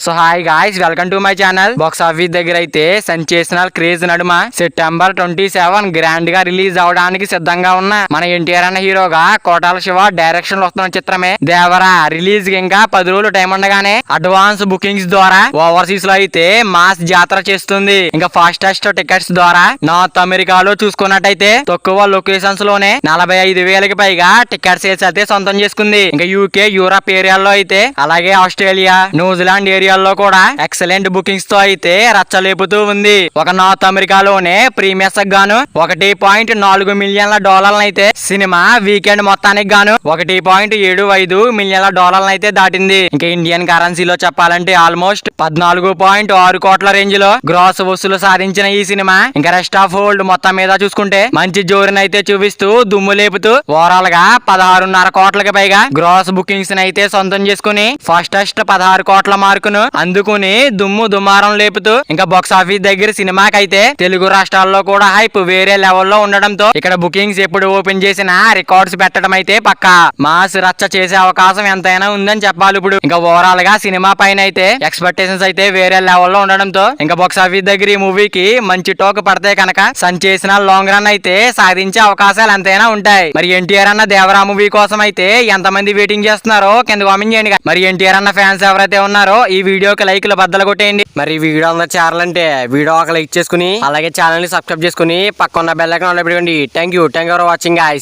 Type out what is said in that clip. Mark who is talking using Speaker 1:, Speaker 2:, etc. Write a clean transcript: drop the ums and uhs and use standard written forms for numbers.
Speaker 1: So hi guys, welcome to my channel. Box office దగ్గర అయితే sensational craze నడుమ September 27 grand గా release అవడానికి సిద్ధంగా ఉన్న మన ఎన్టీఆర్ అన్న హీరోగా కోటాల శివ డైరెక్షన్ లో వస్తున్న చిత్రమే దేవరా రిలీజ్ కి ఇంకా 10 రోజులు టైం ఉండగానే అడ్వాన్స్ బుకింగ్స్ ద్వారా ఓవర్సీస్ లో అయితే మాస్ జాతర చేస్తుంది. ఇంకా ఫాస్టెస్ట్ టికెట్స్ ద్వారా నార్త్ అమెరికాలో చూసుకున్నట్టయితే తక్కువ లొకేషన్స్ లోనే 45,000కి పైగా టికెట్ సేల్స్ అయితే సొంతం చేసుకుంది. ఇంకా యూకే, యూరప్ ఏరియాలో అయితే అలాగే ఆస్ట్రేలియా, న్యూజిలాండ్ ఏరియాలో కూడా ఎక్సలెంట్ బుకింగ్స్ తో అయితే రచ్చలేపుతూ ఉంది. ఒక నార్త్ అమెరికాలోనే ప్రీమియర్స్ గాను $1.4 మిలియన్ల అయితే సినిమా వీకెండ్ మొత్తానికి గాను $1.75 మిలియన్ల అయితే దాటింది. ఇంకా ఇండియన్ కరెన్సీలో చెప్పాలంటే ఆల్మోస్ట్ 14.6 కోట్ల రేంజ్ లో గ్రాస్ వసూలు సాధించిన ఈ సినిమా ఇంకా రెస్ట్ ఆఫ్ వరల్డ్ మొత్తం మీద చూసుకుంటే మంచి జోరునైతే చూపిస్తూ దుమ్ము లేపుతూ ఓవరాల్ గా 16.5 కోట్లకి పైగా గ్రాస్ బుకింగ్స్ అయితే సొంతం చేసుకుని ఫాస్టెస్ట్ 16 కోట్ల మార్కును అందుకుని దుమ్ము దుమారం లేపుతూ ఇంకా బాక్స్ ఆఫీస్ దగ్గర సినిమాకైతే తెలుగు రాష్ట్రాల్లో కూడా హైప్ వేరే లెవెల్లో ఉండడంతో ఇక్కడ బుకింగ్స్ ఎప్పుడు ఓపెన్ చేసినా రికార్డ్స్ పెట్టడం అయితే పక్కా మాస్ రచ్చ చేసే అవకాశం ఎంతైనా ఉందని చెప్పాలి. ఇప్పుడు ఇంకా ఓవరాల్ గా సినిమా పైన అయితే ఎక్స్పెక్టేషన్స్ అయితే వేరే లెవెల్లో ఉండడంతో ఇంకా బాక్స్ ఆఫీస్ దగ్గర ఈ మూవీకి మంచి టోక్ పడితే కనుక సెన్సేషనల్ లాంగ్ రన్ అయితే సాధించే అవకాశాలు ఎంతైనా ఉంటాయి. మరి ఎన్టీఆర్ అన్న దేవరా మూవీ కోసం అయితే ఎంతమంది వెయిటింగ్ చేస్తున్నారో కింద కామెంట్ చేయండి. మరి ఎన్టీఆర్ అన్న ఫ్యాన్స్ ఎవరైతే ఉన్నారో ఈ వీడియోకి లైక్లు బద్దలు కొట్టేయండి. మరి ఈ వీడియో అందరూ చేరాలంటే వీడియో ఒక లైక్ చేసుకుని అలాగే ఛానల్ ని సబ్స్క్రైబ్ చేసుకుని పక్కన బెల్ ఐకాన్ ఆన్ లో పెట్టుకోండి. Thank you for watching guys.